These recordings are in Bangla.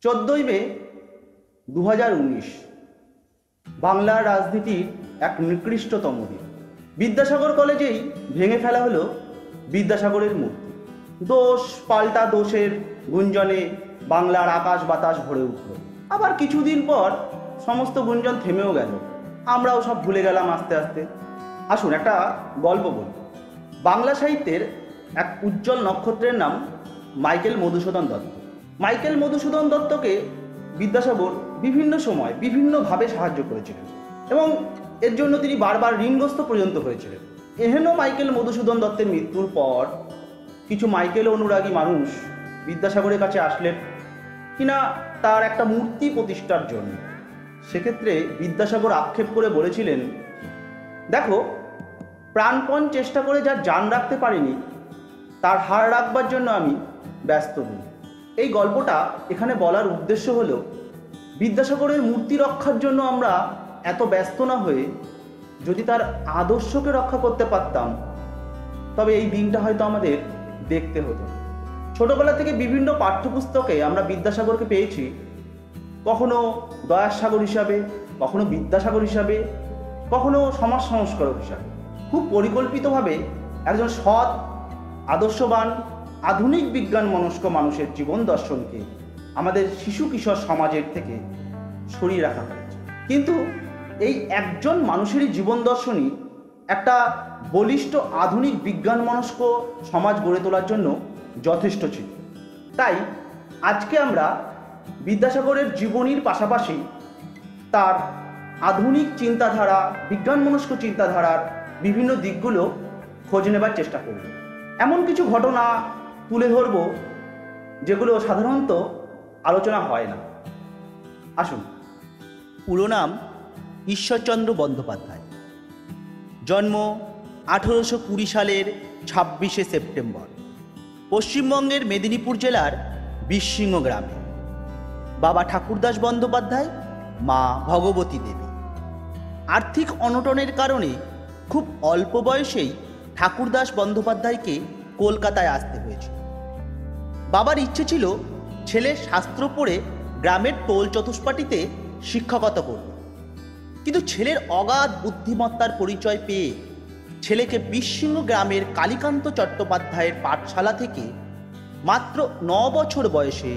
14ই মে 2019 বাংলার রাজনীতির এক নিকৃষ্টতম দিন। বিদ্যাসাগর কলেজেই ভেঙে ফেলা হলো বিদ্যাসাগরের মূর্তি। দোষ পাল্টা দোষের গুঞ্জনে বাংলার আকাশ বাতাস ভরে উঠল। আবার কিছুদিন পর সমস্ত গুঞ্জন থেমেও গেল, আমরাও সব ভুলে গেলাম আস্তে আস্তে। আসুন একটা গল্প বলি। বাংলা সাহিত্যের এক উজ্জ্বল নক্ষত্রের নাম মাইকেল মধুসূদন দত্ত। মাইকেল মধুসূদন দত্তকে বিদ্যাসাগর বিভিন্ন সময় বিভিন্নভাবে সাহায্য করেছিলেন এবং এর জন্য তিনি বারবার ঋণগ্রস্ত পর্যন্ত হয়েছিলেন। এহেন মাইকেল মধুসূদন দত্তের মৃত্যুর পর কিছু মাইকেল অনুরাগী মানুষ বিদ্যাসাগরের কাছে আসলেন কিনা তার একটা মূর্তি প্রতিষ্ঠার জন্য। সেক্ষেত্রে বিদ্যাসাগর আক্ষেপ করে বলেছিলেন, দেখো, প্রাণপণ চেষ্টা করে যার জান রাখতে পারিনি তার হাড় রাখবার জন্য আমি ব্যস্ত নই। এই গল্পটা এখানে বলার উদ্দেশ্য হলো, বিদ্যাসাগরের মূর্তি রক্ষার জন্য আমরা এত ব্যস্ত না হয়ে যদি তার আদর্শকে রক্ষা করতে পারতাম তবে এই দিনটা হয়তো আমাদের দেখতে হতো। ছোটবেলা থেকে বিভিন্ন পাঠ্যপুস্তকে আমরা বিদ্যাসাগরকে পেয়েছি, কখনো দয়াসাগর হিসাবে, কখনো বিদ্যাসাগর হিসাবে, কখনো সমাজ সংস্কারক হিসাবে। খুব পরিকল্পিতভাবে একজন সৎ, আদর্শবান, আধুনিক বিজ্ঞান মনস্ক মানুষের জীবন দর্শনকে আমাদের শিশু কিশোর সমাজের থেকে সরিয়ে রাখা হয়েছে। কিন্তু এই একজন মানুষেরই জীবন দর্শনই একটা বলিষ্ঠ আধুনিক বিজ্ঞান মনস্ক সমাজ গড়ে তোলার জন্য যথেষ্ট ছিল। তাই আজকে আমরা বিদ্যাসাগরের জীবনীর পাশাপাশি তার আধুনিক চিন্তাধারা, বিজ্ঞান মনস্ক চিন্তাধারার বিভিন্ন দিকগুলো খোঁজ নেবার চেষ্টা করব। এমন কিছু ঘটনা তুলে ধরব যেগুলো সাধারণত আলোচনা হয় না। আসুন। পুরো নাম ঈশ্বরচন্দ্র বন্দ্যোপাধ্যায়। জন্ম 1820 সালের 26শে সেপ্টেম্বর পশ্চিমবঙ্গের মেদিনীপুর জেলার বীরসিংহ গ্রামে। বাবা ঠাকুরদাস বন্দ্যোপাধ্যায়, মা ভগবতী দেবী। আর্থিক অনটনের কারণে খুব অল্প বয়সেই ঠাকুরদাস বন্দ্যোপাধ্যায়কে কলকাতায় আসতে হয়েছিল। বাবার ইচ্ছে ছিল ছেলে শাস্ত্র পড়ে গ্রামের টোল চতুষ্পাটিতে শিক্ষকতা করবে, কিন্তু ছেলের অগাধ বুদ্ধিমত্তার পরিচয় পেয়ে ছেলেকে বীরসিংহ গ্রামের কালীকান্ত চট্টোপাধ্যায়ের পাঠশালা থেকে মাত্র 9 বছর বয়সে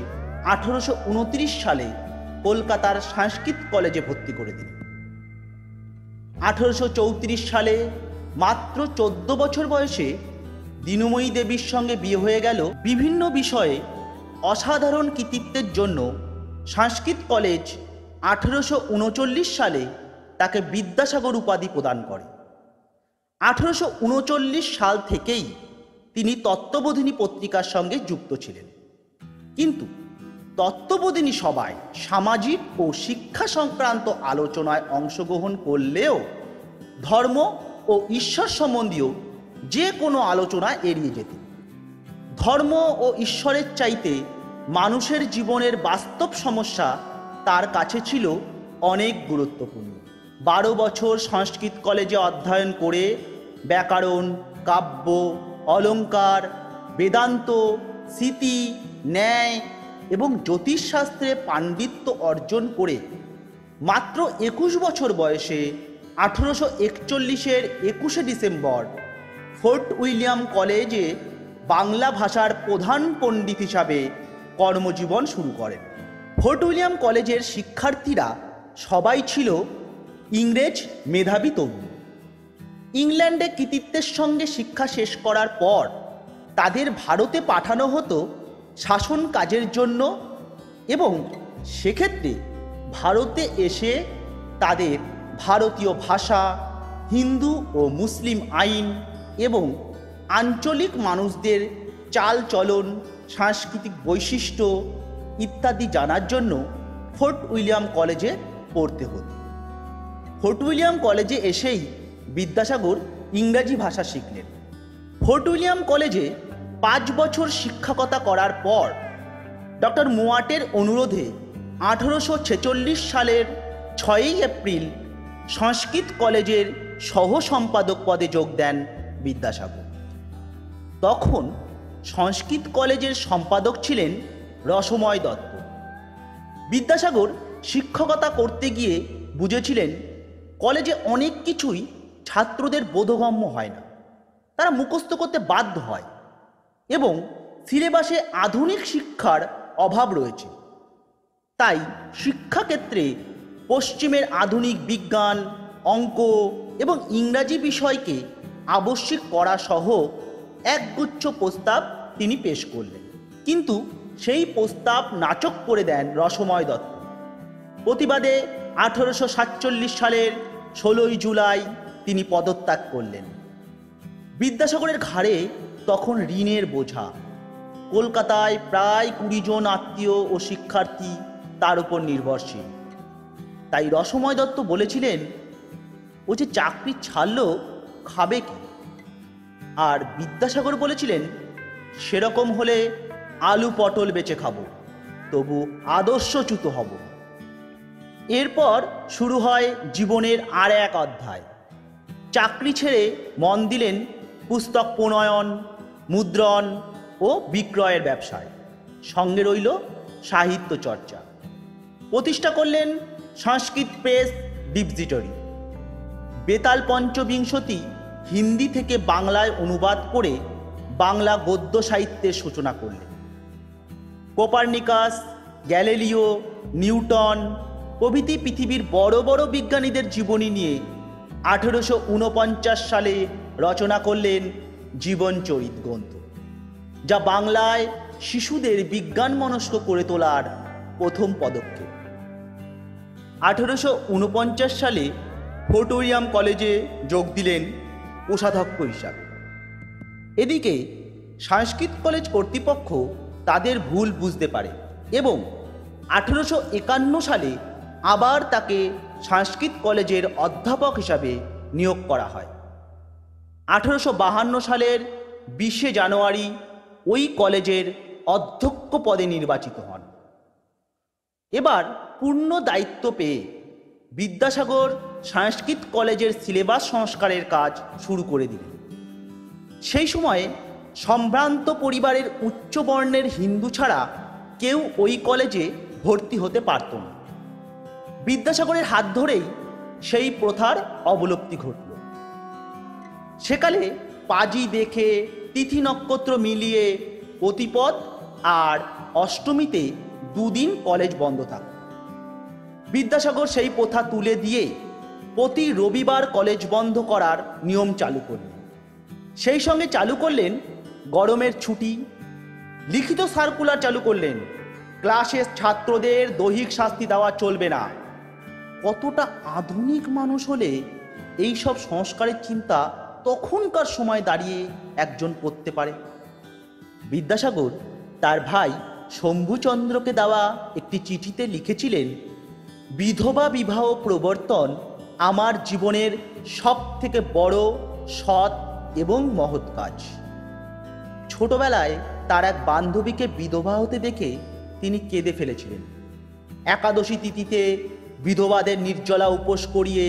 1829 সালে কলকাতার সংস্কৃত কলেজে ভর্তি করে দিল। 1834 সালে মাত্র 14 বছর বয়সে দীনময়ী দেবীর সঙ্গে বিয়ে হয়ে গেল। বিভিন্ন বিষয়ে অসাধারণ কৃতিত্বের জন্য সংস্কৃত কলেজ 1839 সালে তাকে বিদ্যাসাগর উপাধি প্রদান করে। 1839 সাল থেকেই তিনি তত্ত্ববোধিনী পত্রিকার সঙ্গে যুক্ত ছিলেন। কিন্তু তত্ত্ববোধিনী সভায় সামাজিক ও শিক্ষা সংক্রান্ত আলোচনায় অংশগ্রহণ করলেও ধর্ম ও ঈশ্বর সম্বন্ধীয় যে কোনো আলোচনা এড়িয়ে যেতেন। ধর্ম ও ঈশ্বরের চাইতে মানুষের জীবনের বাস্তব সমস্যা তার কাছে ছিল অনেক গুরুত্বপূর্ণ। 12 বছর সংস্কৃত কলেজে অধ্যয়ন করে ব্যাকরণ, কাব্য, অলঙ্কার, বেদান্ত, স্মৃতি, ন্যায় এবং জ্যোতিষশাস্ত্রে পাণ্ডিত্য অর্জন করে মাত্র 21 বছর বয়সে 1841-এর 21শে ডিসেম্বর ফোর্ট উইলিয়াম কলেজে বাংলা ভাষার প্রধান পণ্ডিত হিসাবে কর্মজীবন শুরু করেন। ফোর্ট উইলিয়াম কলেজের শিক্ষার্থীরা সবাই ছিল ইংরেজ মেধাবী তরুণ। ইংল্যান্ডে কৃতিত্বের সঙ্গে শিক্ষা শেষ করার পর তাদের ভারতে পাঠানো হতো শাসন কাজের জন্য এবং সেক্ষেত্রে ভারতে এসে তাদের ভারতীয় ভাষা, হিন্দু ও মুসলিম আইন এবং আঞ্চলিক মানুষদের চাল চলন, সাংস্কৃতিক বৈশিষ্ট্য ইত্যাদি জানার জন্য ফোর্ট উইলিয়াম কলেজে পড়তে হতো। ফোর্ট উইলিয়াম কলেজে এসেই বিদ্যাসাগর ইংরাজি ভাষা শিখলেন। ফোর্ট উইলিয়াম কলেজে 5 বছর শিক্ষকতা করার পর ডক্টর মোয়াটের অনুরোধে 1846 সালের 6ই এপ্রিল সংস্কৃত কলেজের সহ সম্পাদক পদে যোগ দেন বিদ্যাসাগর। তখন সংস্কৃত কলেজের সম্পাদক ছিলেন রসময় দত্ত। বিদ্যাসাগর শিক্ষকতা করতে গিয়ে বুঝেছিলেন কলেজে অনেক কিছুই ছাত্রদের বোধগম্য হয় না, তারা মুখস্থ করতে বাধ্য হয় এবং সিলেবাসে আধুনিক শিক্ষার অভাব রয়েছে। তাই শিক্ষাক্ষেত্রে পশ্চিমের আধুনিক বিজ্ঞান, অঙ্ক এবং ইংরাজি বিষয়কে আবশ্যিক করা সহ একগুচ্ছ প্রস্তাব তিনি পেশ করলেন, কিন্তু সেই প্রস্তাব নাকচ করে দেন রসময় দত্ত। প্রতিবাদে 1847 সালের 16 জুলাই তিনি পদত্যাগ করলেন। বিদ্যাসাগরের ঘাড়ে তখন ঋণের বোঝা। কলকাতায় প্রায় 20 জন আত্মীয় ও শিক্ষার্থী তার উপর নির্ভরশীল। তাই রসময় দত্ত বলেছিলেন, ও যে চাকরি ছাড়লেও খাবে কি? আর বিদ্যাসাগর বলেছিলেন, সেরকম হলে আলু পটল বেচে খাবো, তবু আদর্শচ্যুত হব। এরপর শুরু হয় জীবনের আর এক অধ্যায়। চাকরি ছেড়ে মন দিলেন পুস্তক প্রণয়ন, মুদ্রণ ও বিক্রয়ের ব্যবসায়। সঙ্গে রইল সাহিত্য চর্চা। প্রতিষ্ঠা করলেন সংস্কৃত প্রেস ডিপোজিটরি। বেতাল পঞ্চবিংশতি হিন্দি থেকে বাংলায় অনুবাদ করে বাংলা গদ্য সাহিত্যের সূচনা করলেন। কোপার্নিকাস, গ্যালিলিও, নিউটন প্রভৃতি পৃথিবীর বড় বড় বিজ্ঞানীদের জীবনী নিয়ে 1849 সালে রচনা করলেন জীবনচরিত গ্রন্থ, যা বাংলায় শিশুদের বিজ্ঞান মনস্ক করে তোলার প্রথম পদক্ষেপ। 1849 সালে ফোর্ট উইলিয়াম কলেজে যোগ দিলেন কোষাধ্যক্ষ হিসাবে। এদিকে সংস্কৃত কলেজ কর্তৃপক্ষ তাদের ভুল বুঝতে পারে এবং 1851 সালে আবার তাকে সংস্কৃত কলেজের অধ্যাপক হিসাবে নিয়োগ করা হয়। 1852 সালের 20 জানুয়ারি ওই কলেজের অধ্যক্ষ পদে নির্বাচিত হন। এবার পূর্ণ দায়িত্ব পেয়ে বিদ্যাসাগর সংস্কৃত কলেজের সিলেবাস সংস্কারের কাজ শুরু করে দিলেন। সেই সময়ে সম্ভ্রান্ত পরিবারের উচ্চ বর্ণের হিন্দু ছাড়া কেউ ওই কলেজে ভর্তি হতে পারত না। বিদ্যাসাগরের হাত ধরেই সেই প্রথার অবলুপ্তি ঘটল। সেকালে পাজি দেখে তিথি নক্ষত্র মিলিয়ে প্রতিপদ আর অষ্টমীতে 2 দিন কলেজ বন্ধ থাকত। বিদ্যাসাগর সেই প্রথা তুলে দিয়ে প্রতি রবিবার কলেজ বন্ধ করার নিয়ম চালু করলেন। সেই সঙ্গে চালু করলেন গরমের ছুটি। লিখিত সার্কুলার চালু করলেন, ক্লাসে ছাত্রদের দৈহিক শাস্তি দেওয়া চলবে না। কতটা আধুনিক মানুষ হলে এই সব সংস্কারের চিন্তা তখনকার সময় দাঁড়িয়ে একজন করতে পারে? বিদ্যাসাগর তার ভাই শম্ভুচন্দ্রকে দেওয়া একটি চিঠিতে লিখেছিলেন, বিধবা বিবাহ প্রবর্তন আমার জীবনের সব থেকে বড়, সৎ এবং মহৎ কাজ। ছোটবেলায় তার এক বান্ধবীকে বিধবা হতে দেখে তিনি কেঁদে ফেলেছিলেন। একাদশী তিথিতে বিধবাদের নির্জলা উপোস করিয়ে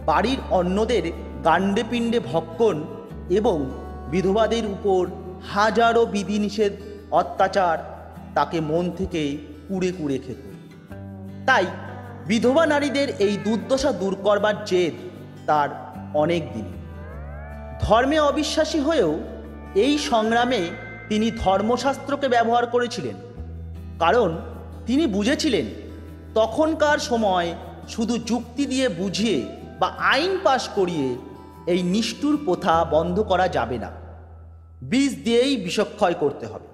বাড়ির অন্যদের গান্ডে পিণ্ডে ভক্ষণ এবং বিধবাদের উপর হাজারো বিধিনিষেধ অত্যাচার তাকে মন থেকে কুড়ে কুড়ে খেত। তাই বিধবা নারীদের এই দুর্দশা দূর করবার জেদ তার অনেক দিন। ধর্মে অবিশ্বাসী হয়েও এই সংগ্রামে তিনি ধর্মশাস্ত্রকে ব্যবহার করেছিলেন, কারণ তিনি বুঝেছিলেন তখনকার সময় শুধু যুক্তি দিয়ে বুঝিয়ে বা আইন পাশ করিয়ে এই নিষ্ঠুর প্রথা বন্ধ করা যাবে না, বীজ দিয়েই বিষক্ষয় করতে হবে।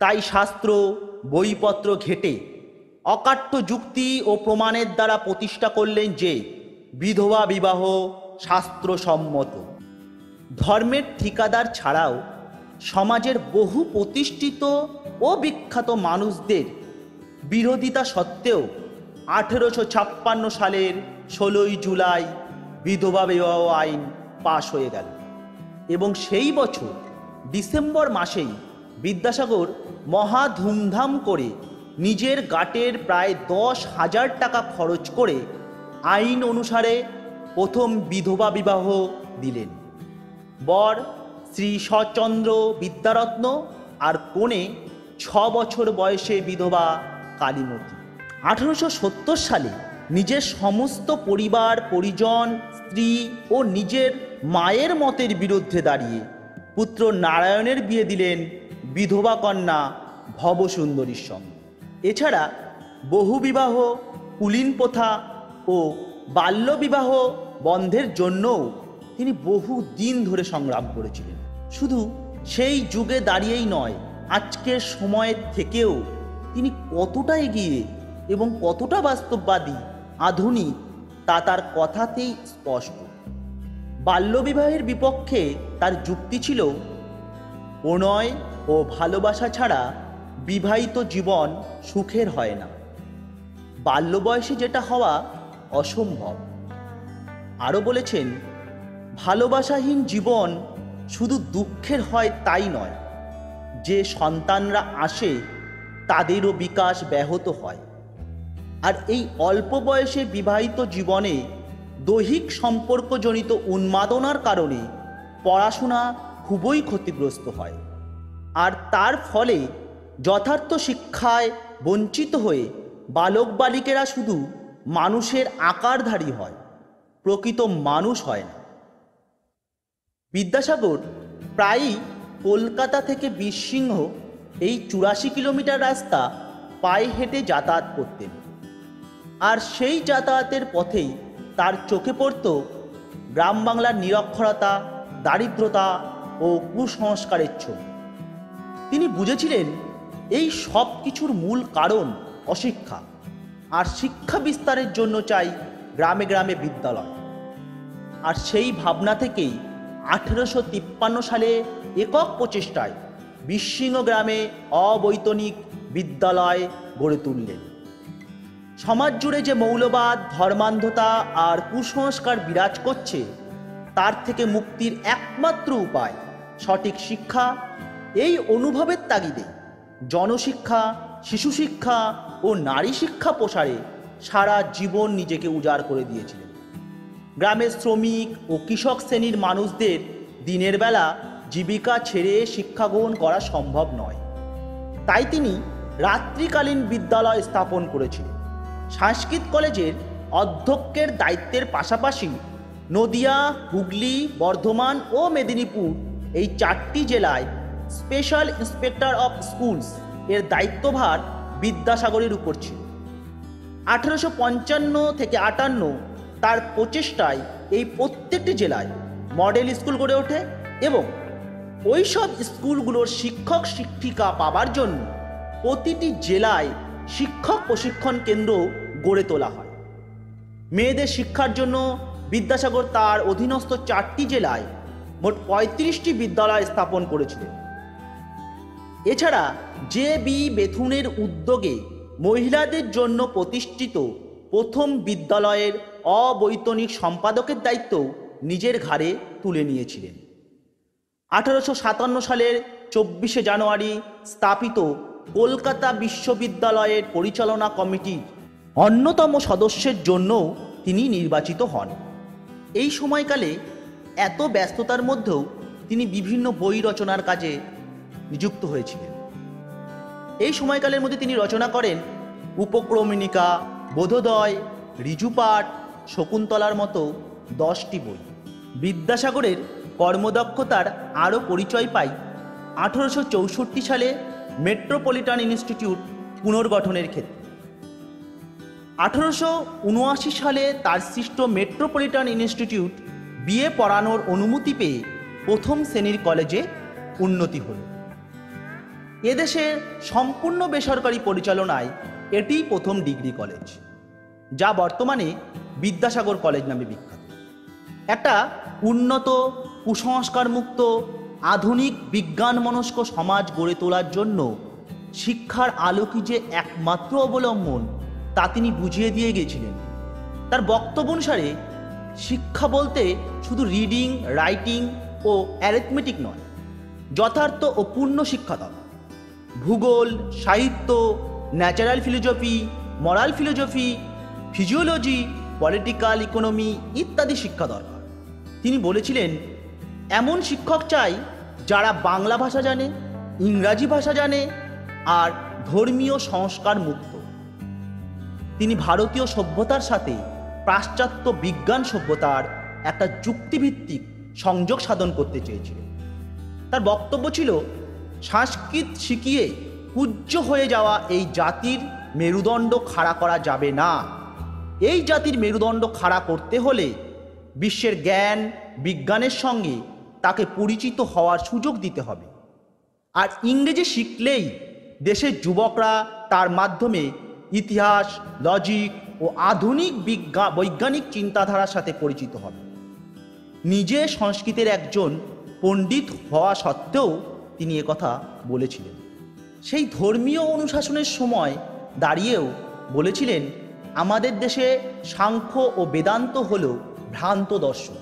তাই শাস্ত্র বইপত্র ঘেঁটে অকাট্য যুক্তি ও প্রমাণের দ্বারা প্রতিষ্ঠা করলেন যে বিধবা বিবাহ শাস্ত্রসম্মত। ধর্মের ঠিকাদার ছাড়াও সমাজের বহু প্রতিষ্ঠিত ও বিখ্যাত মানুষদের বিরোধিতা সত্ত্বেও 1856 সালের 16 জুলাই বিধবা বিবাহ আইন পাশ হয়ে গেল এবং সেই বছর ডিসেম্বর মাসেই বিদ্যাসাগর মহা ধুমধাম করে নিজের গাটের প্রায় 10,000 টাকা খরচ করে আইন অনুসারে প্রথম বিধবা বিবাহ দিলেন। বর শ্রী শচন্দ্র বিদ্যারত্ন আর কনে 6 বছর বয়সে বিধবা কালীমতী। 1870 সালে নিজের সমস্ত পরিবার পরিজন, স্ত্রী ও নিজের মায়ের মতের বিরুদ্ধে দাঁড়িয়ে পুত্র নারায়ণের বিয়ে দিলেন বিধবা কন্যা ভবসুন্দরীর সঙ্গে। এছাড়া বহুবিবাহ, কুলীন প্রথা ও বাল্যবিবাহ বন্ধের জন্যও তিনি বহু দিন ধরে সংগ্রাম করেছিলেন। শুধু সেই যুগে দাঁড়িয়েই নয়, আজকের সময়ের থেকেও তিনি কতটা এগিয়ে এবং কতটা বাস্তববাদী, আধুনিক তা তার কথাতেই স্পষ্ট। বাল্যবিবাহের বিপক্ষে তার যুক্তি ছিল, প্রণয় ও ভালোবাসা ছাড়া বিবাহিত জীবন সুখের হয় না, বাল্য বয়সে যেটা হওয়া অসম্ভব। আরও বলেছেন, ভালোবাসাহীন জীবন শুধু দুঃখের হয় তাই নয়, যে সন্তানরা আসে তাদেরও বিকাশ ব্যাহত হয়। আর এই অল্প বয়সে বিবাহিত জীবনে দৈহিক সম্পর্কজনিত উন্মাদনার কারণে পড়াশোনা খুবই ক্ষতিগ্রস্ত হয়। আর তার ফলে যথার্থ শিক্ষায় বঞ্চিত হয়ে বালক বালিকেরা শুধু মানুষের আকারধারী হয়, প্রকৃত মানুষ হয় না। বিদ্যাসাগর প্রায়ই কলকাতা থেকে বীরসিংহ এই 84 কিলোমিটার রাস্তা পায়ে হেঁটে যাতায়াত করতেন। আর সেই যাতায়াতের পথেই তার চোখে পড়ত গ্রাম বাংলার নিরক্ষরতা, দারিদ্রতা ও কুসংস্কারের ছবি। তিনি বুঝেছিলেন এই সব কিছুর মূল কারণ অশিক্ষা, আর শিক্ষা বিস্তারের জন্য চাই গ্রামে গ্রামে বিদ্যালয়। আর সেই ভাবনা থেকেই 1853 সালে একক প্রচেষ্টায় বীরসিংহ গ্রামে অবৈতনিক বিদ্যালয় গড়ে তুললেন। সমাজ জুড়ে যে মৌলবাদ, ধর্মান্ধতা আর কুসংস্কার বিরাজ করছে, তার থেকে মুক্তির একমাত্র উপায় সঠিক শিক্ষা। এই অনুভবের তাগিদে জনশিক্ষা, শিশু শিক্ষা ও নারী শিক্ষা প্রসারে সারা জীবন নিজেকে উজাড় করে দিয়েছিলেন। গ্রামের শ্রমিক ও কৃষক শ্রেণীর মানুষদের দিনের বেলা জীবিকা ছেড়ে শিক্ষা গ্রহণ করা সম্ভব নয়, তাই তিনি রাত্রিকালীন বিদ্যালয় স্থাপন করেছিলেন। সংস্কৃত কলেজের অধ্যক্ষের দায়িত্বের পাশাপাশি নদিয়া, হুগলি, বর্ধমান ও মেদিনীপুর এই 4টি জেলায় স্পেশাল ইন্সপেক্টর অফ স্কুলস এর দায়িত্বভার বিদ্যাসাগরের উপর ছিল। 1855 থেকে 58 তার প্রচেষ্টায় এই প্রত্যেকটি জেলায় মডেল স্কুল গড়ে ওঠে এবং ওই সব স্কুলগুলোর শিক্ষক শিক্ষিকা পাবার জন্য প্রতিটি জেলায় শিক্ষক প্রশিক্ষণ কেন্দ্র গড়ে তোলা হয়। মেয়েদের শিক্ষার জন্য বিদ্যাসাগর তার অধীনস্থ 4টি জেলায় মোট 35টি বিদ্যালয় স্থাপন করেছিলেন। এছাড়া জে.বি. বেথুনের উদ্যোগে মহিলাদের জন্য প্রতিষ্ঠিত প্রথম বিদ্যালয়ের অবৈতনিক সম্পাদকের দায়িত্ব নিজের ঘাড়ে তুলে নিয়েছিলেন। 1857 সালের 24শে জানুয়ারি স্থাপিত কলকাতা বিশ্ববিদ্যালয়ের পরিচালনা কমিটির অন্যতম সদস্যের জন্য তিনি নির্বাচিত হন। এই সময়কালে এত ব্যস্ততার মধ্যেও তিনি বিভিন্ন বই রচনার কাজে নিযুক্ত হয়েছিলেন। এই সময়কালের মধ্যে তিনি রচনা করেন উপক্রমণিকা, বোধোদয়, ঋজুপাঠ, শকুন্তলার মতো 10টি বই। বিদ্যাসাগরের কর্মদক্ষতার আরও পরিচয় পাই 1864 সালে মেট্রোপলিটন ইনস্টিটিউট পুনর্গঠনের ক্ষেত্রে। 1879 সালে তার সৃষ্ট মেট্রোপলিটন ইনস্টিটিউট বিএ পড়ানোর অনুমতি পেয়ে প্রথম শ্রেণীর কলেজে উন্নতি হল। এদেশের সম্পূর্ণ বেসরকারি পরিচালনায় এটিই প্রথম ডিগ্রি কলেজ, যা বর্তমানে বিদ্যাসাগর কলেজ নামে বিখ্যাত। একটা উন্নত, কুসংস্কারমুক্ত, আধুনিক বিজ্ঞানমনস্ক সমাজ গড়ে তোলার জন্য শিক্ষার আলোকই যে একমাত্র অবলম্বন তা তিনি বুঝিয়ে দিয়ে গিয়েছিলেন। তার বক্তব্য অনুসারে শিক্ষা বলতে শুধু রিডিং, রাইটিং ও অ্যারিথমেটিক নয়, যথার্থ ও পূর্ণ শিক্ষা দরকার। ভূগোল, সাহিত্য, ন্যাচারাল ফিলোসফি, মরাল ফিলোসফি, ফিজিওলজি, পলিটিক্যাল ইকোনমি ইত্যাদি শিক্ষা দরকার। তিনি বলেছিলেন, এমন শিক্ষক চাই যারা বাংলা ভাষা জানে, ইংরাজি ভাষা জানে আর ধর্মীয় সংস্কার মুক্ত। তিনি ভারতীয় সভ্যতার সাথে পাশ্চাত্য বিজ্ঞান সভ্যতার একটা যুক্তিভিত্তিক সংযোগ সাধন করতে চেয়েছিলেন। তার বক্তব্য ছিল, সংস্কৃত শিখিয়ে পূজ্য হয়ে যাওয়া এই জাতির মেরুদণ্ড খাড়া করা যাবে না। এই জাতির মেরুদণ্ড খাড়া করতে হলে বিশ্বের জ্ঞান বিজ্ঞানের সঙ্গে তাকে পরিচিত হওয়ার সুযোগ দিতে হবে। আর ইংরেজি শিখলেই দেশের যুবকরা তার মাধ্যমে ইতিহাস, লজিক ও আধুনিক বৈজ্ঞানিক চিন্তাধারার সাথে পরিচিত হবে। নিজে সংস্কৃতের একজন পণ্ডিত হওয়া সত্ত্বেও তিনি একথা বলেছিলেন। সেই ধর্মীয় অনুশাসনের সময় দাঁড়িয়েও বলেছিলেন, আমাদের দেশে সাংখ্য ও বেদান্ত হল ভ্রান্ত দর্শন।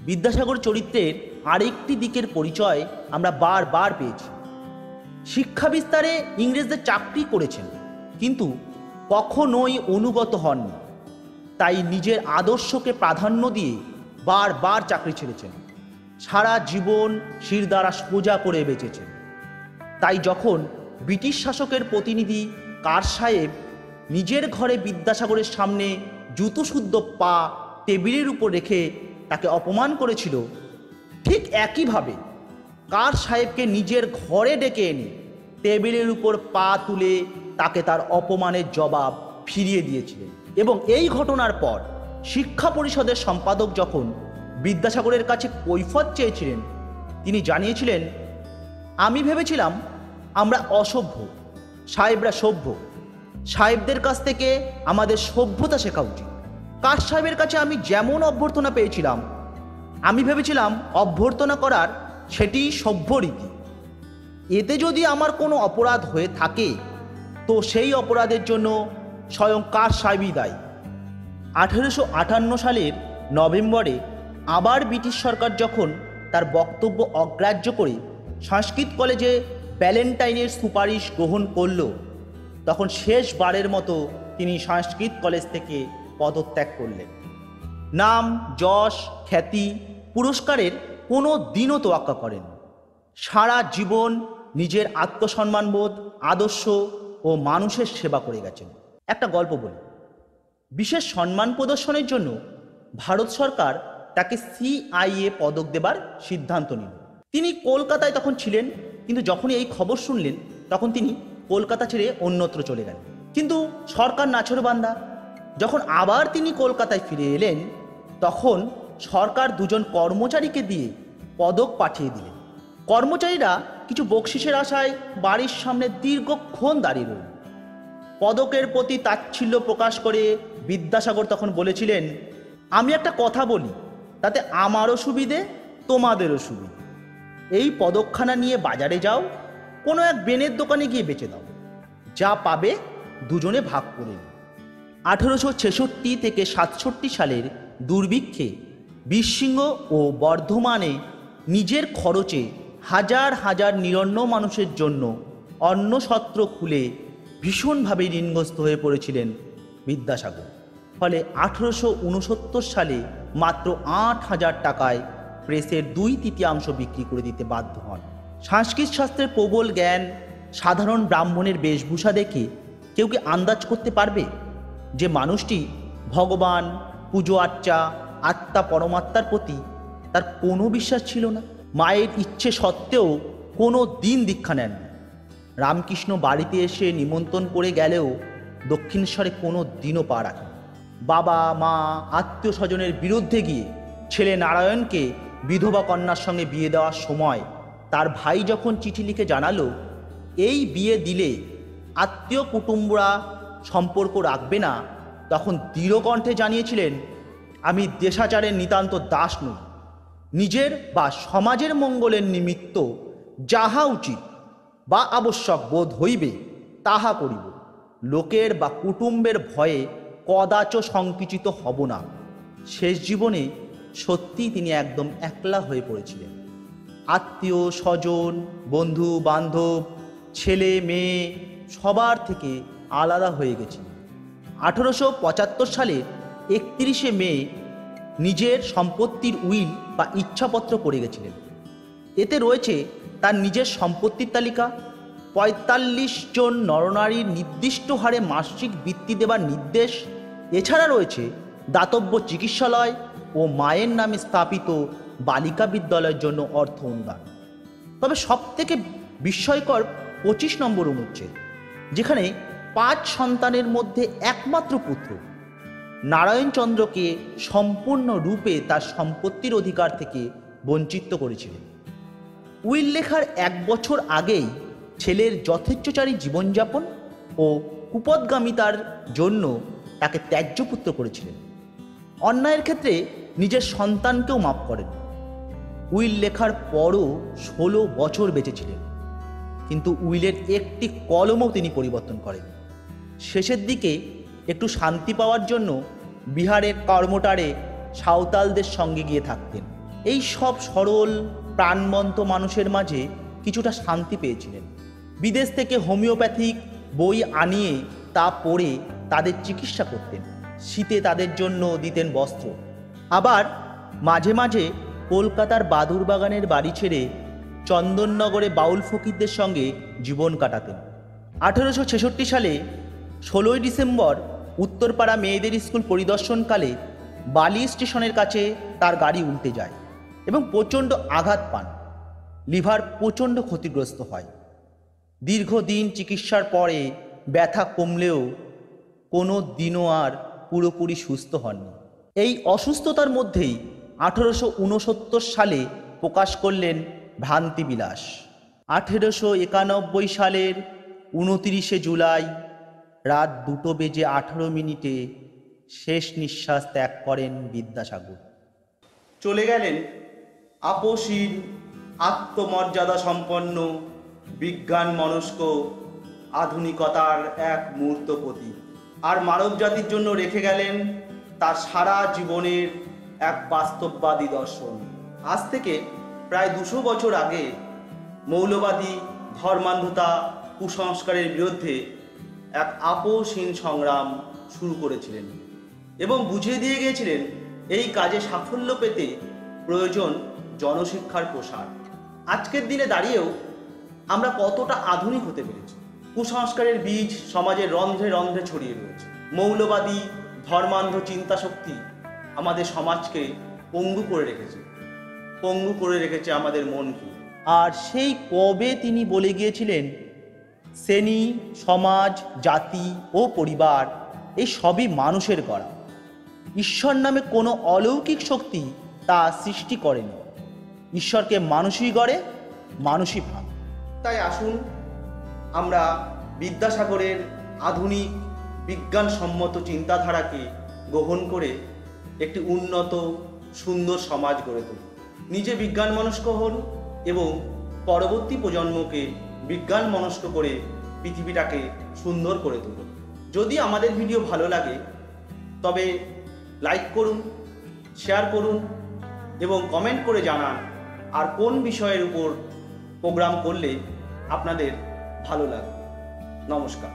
বিদ্যাসাগর চরিত্রের আরেকটি দিকের পরিচয় আমরা বারবার পেয়েছি। শিক্ষা বিস্তারে ইংরেজদের চাকরি করেছেন, কিন্তু কখনোই অনুগত হননি। তাই নিজের আদর্শকে প্রাধান্য দিয়ে বারবার চাকরি ছেড়েছেন। সারা জীবন শিরদাঁড়া সোজা করে বেঁচেছেন। তাই যখন ব্রিটিশ শাসকের প্রতিনিধি কার সাহেব নিজের ঘরে বিদ্যাসাগরের সামনে জুতোশুদ্ধ পা টেবিলের উপর রেখে তাকে অপমান করেছিল, ঠিক একইভাবে কার সাহেবকে নিজের ঘরে ডেকে এনে টেবিলের উপর পা তুলে তাকে তার অপমানের জবাব ফিরিয়ে দিয়েছিলেন। এবং এই ঘটনার পর শিক্ষা পরিষদের সম্পাদক যখন বিদ্যাসাগরের কাছে কৈফিয়ত চেয়েছিলেন, তিনি জানিয়েছিলেন, আমি ভেবেছিলাম আমরা অসভ্য, সাহেবরা সভ্য। সাহেবদের কাছ থেকে আমাদের সভ্যতা শেখা উচিত। কার সাহেবের কাছে আমি যেমন অভ্যর্থনা পেয়েছিলাম, আমি ভেবেছিলাম অভ্যর্থনা করার সেটি সভ্য রীতি। এতে যদি আমার কোনো অপরাধ হয়ে থাকে, তো সেই অপরাধের জন্য স্বয়ং কার সাহেবই দায়ী। 1858 সালের নভেম্বরে আবার ব্রিটিশ সরকার যখন তার বক্তব্য অগ্রাহ্য করে সংস্কৃত কলেজে ব্যালেন্টাইনের সুপারিশ গ্রহণ করল, তখন শেষবারের মতো তিনি সংস্কৃত কলেজ থেকে পদত্যাগ করলেন। নাম, যশ, খ্যাতি, পুরস্কারের কোনো দিনও তোয়াক্কা করেন। সারা জীবন নিজের আত্মসম্মানবোধ, আদর্শ ও মানুষের সেবা করে গেছেন। একটা গল্প বলি। বিশেষ সম্মান প্রদর্শনের জন্য ভারত সরকার তাকে CIA পদক দেবার সিদ্ধান্ত নিল। তিনি কলকাতায় তখন ছিলেন, কিন্তু যখনই এই খবর শুনলেন তখন তিনি কলকাতা ছেড়ে অন্যত্র চলে গেলেন। কিন্তু সরকার নাছোড়বান্দা। যখন আবার তিনি কলকাতায় ফিরে এলেন, তখন সরকার দুজন কর্মচারীকে দিয়ে পদক পাঠিয়ে দিলেন। কর্মচারীরা কিছু বকশিসের আশায় বাড়ির সামনে দীর্ঘক্ষণ দাঁড়িয়ে রইল। পদকের প্রতি তাচ্ছিল্য প্রকাশ করে বিদ্যাসাগর তখন বলেছিলেন, আমি একটা কথা বলি, তাতে আমারও সুবিধে, তোমাদেরও সুবিধে। এই পদকখানা নিয়ে বাজারে যাও, কোনো এক বেনের দোকানে গিয়ে বেচে দাও, যা পাবে দুজনে ভাগ করে নিও। 1866 থেকে 67 সালের দুর্ভিক্ষে বীরসিংহ ও বর্ধমানে নিজের খরচে হাজার হাজার নিরন্ন মানুষের জন্য অন্নসত্র খুলে ভীষণভাবে ঋণগ্রস্ত হয়ে পড়েছিলেন বিদ্যাসাগর। ফলে 1869 সালে মাত্র 8,000 টাকায় প্রেসের 2/3 বিক্রি করে দিতে বাধ্য হন। সংস্কৃত শাস্ত্রের প্রবল জ্ঞান, সাধারণ ব্রাহ্মণের বেশভূষা দেখে কেউ কি আন্দাজ করতে পারবে যে মানুষটি ভগবান, পুজো আর্চা, আত্মা পরমাত্মার প্রতি তার কোনো বিশ্বাস ছিল না? মায়ের ইচ্ছে সত্ত্বেও কোনো দিন দীক্ষা নেননি। রামকৃষ্ণ বাড়িতে এসে নিমন্ত্রণ করে গেলেও দক্ষিণেশ্বরে কোনো দিনও পা রাখেন। বাবা, মা, আত্মীয় স্বজনের বিরুদ্ধে গিয়ে ছেলে নারায়ণকে বিধবা কন্যার সঙ্গে বিয়ে দেওয়ার সময় তার ভাই যখন চিঠি লিখে জানালো এই বিয়ে দিলে আত্মীয় কুটুম্বরা সম্পর্ক রাখবে না, তখন দৃঢ়কণ্ঠে জানিয়েছিলেন, আমি দেশাচারের নিতান্ত দাস নই। নিজের বা সমাজের মঙ্গলের নিমিত্ত যাহা উচিত বা আবশ্যক বোধ হইবে তাহা করিব। লোকের বা কুটুম্বের ভয়ে কদাচ সংকুচিত হব না। শেষ জীবনে সত্যিই তিনি একদম একলা হয়ে পড়েছিলেন। আত্মীয় স্বজন, বন্ধু বান্ধব, ছেলে মেয়ে সবার থেকে আলাদা হয়ে গেছিলেন। 1875 সালের 31শে মে নিজের সম্পত্তির উইল বা ইচ্ছাপত্র করে গেছিলেন। এতে রয়েছে তার নিজের সম্পত্তির তালিকা, ৪৫ জন নরনারীর নির্দিষ্ট হারে মাসিক বৃত্তি দেবার নির্দেশ। এছাড়া রয়েছে দাতব্য চিকিৎসালয় ও মায়ের নামে স্থাপিত বালিকা বিদ্যালয়ের জন্য অর্থ অনুদান। তবে সবথেকে বিস্ময়কর ২৫ নম্বর অনুচ্ছেদ, যেখানে ৫ সন্তানের মধ্যে একমাত্র পুত্র নারায়ণচন্দ্রকে সম্পূর্ণরূপে তার সম্পত্তির অধিকার থেকে বঞ্চিত করেছিলেন। উইল লেখার ১ বছর আগেই ছেলের যথেচ্ছাচারী জীবনযাপন ও কুপদগামিতার জন্য তাকে ত্যায্যপুত্র করেছিলেন। অন্যায়ের ক্ষেত্রে নিজের সন্তানকেও মাফ করেন। উইল লেখার পরও ১৬ বছর বেঁচেছিলেন, কিন্তু উইলের একটি কলমও তিনি পরিবর্তন করেন। শেষের দিকে একটু শান্তি পাওয়ার জন্য বিহারের কর্মটারে সাঁওতালদের সঙ্গে গিয়ে থাকতেন। এই সব সরল প্রাণবন্ত মানুষের মাঝে কিছুটা শান্তি পেয়েছিলেন। বিদেশ থেকে হোমিওপ্যাথিক বই আনিয়ে তা পড়ে তাদের চিকিৎসা করতেন। শীতে তাদের জন্য দিতেন বস্ত্র। আবার মাঝে মাঝে কলকাতার বাদুরবাগানের বাড়ি ছেড়ে চন্দননগরে বাউল ফকিরদের সঙ্গে জীবন কাটাতেন। ১৮৬৬ সালে ১৬ই ডিসেম্বর উত্তরপাড়া মেয়েদের স্কুল পরিদর্শনকালে বালি স্টেশনের কাছে তার গাড়ি উল্টে যায় এবং প্রচণ্ড আঘাত পান। লিভার প্রচণ্ড ক্ষতিগ্রস্ত হয়। দীর্ঘদিন চিকিৎসার পরে ব্যথা কমলেও কোনো দিনও আর পুরোপুরি সুস্থ হননি। এই অসুস্থতার মধ্যেই ১৮৬৯ সালে প্রকাশ করলেন ভ্রান্তিবিলাস। ১৮৯১ সালের ২৯শে জুলাই রাত ২:১৮ শেষ নিঃশ্বাস ত্যাগ করেন বিদ্যাসাগর। চলে গেলেন আপসীন, আত্মমর্যাদা সম্পন্ন, বিজ্ঞান মনস্ক, আধুনিকতার এক মূর্তপতি। আর মানব জাতির জন্য রেখে গেলেন তার সারা জীবনের এক বাস্তববাদী দর্শন। আজ থেকে প্রায় ২০০ বছর আগে মৌলবাদী, ধর্মান্ধতা, কুসংস্কারের বিরুদ্ধে এক আপসহীন সংগ্রাম শুরু করেছিলেন এবং বুঝিয়ে দিয়ে গিয়েছিলেন এই কাজে সাফল্য পেতে প্রয়োজন জনশিক্ষার প্রসার। আজকের দিনে দাঁড়িয়েও আমরা কতটা আধুনিক হতে পেরেছি। কুসংস্কারের বীজ সমাজের রন্ধ্রে রন্ধ্রে ছড়িয়ে রয়েছে। মৌলবাদী, ধর্মান্ধ চিন্তাশক্তি আমাদের সমাজকে পঙ্গু করে রেখেছে আমাদের মনকে। আর সেই কবে তিনি বলে গিয়েছিলেন, শ্রেণী, সমাজ, জাতি ও পরিবার এই সবই মানুষের গড়া। ঈশ্বর নামে কোনো অলৌকিক শক্তি তা সৃষ্টি করেনি। ঈশ্বরকে মানুষই গড়ে, মানুষই ভাঙে। তাই আসুন আমরা বিদ্যাসাগরের আধুনিক বিজ্ঞানসম্মত চিন্তাধারাকে গ্রহণ করে একটি উন্নত, সুন্দর সমাজ গড়ে তুলি। নিজে বিজ্ঞান মনস্ক হন এবং পরবর্তী প্রজন্মকে বিজ্ঞান মনস্ক করে পৃথিবীটাকে সুন্দর করে তুলুন। যদি আমাদের ভিডিও ভালো লাগে তবে লাইক করুন, শেয়ার করুন এবং কমেন্ট করে জানান আর কোন বিষয়ের উপর প্রোগ্রাম করলে আপনাদের ভালো লাগবে। নমস্কার।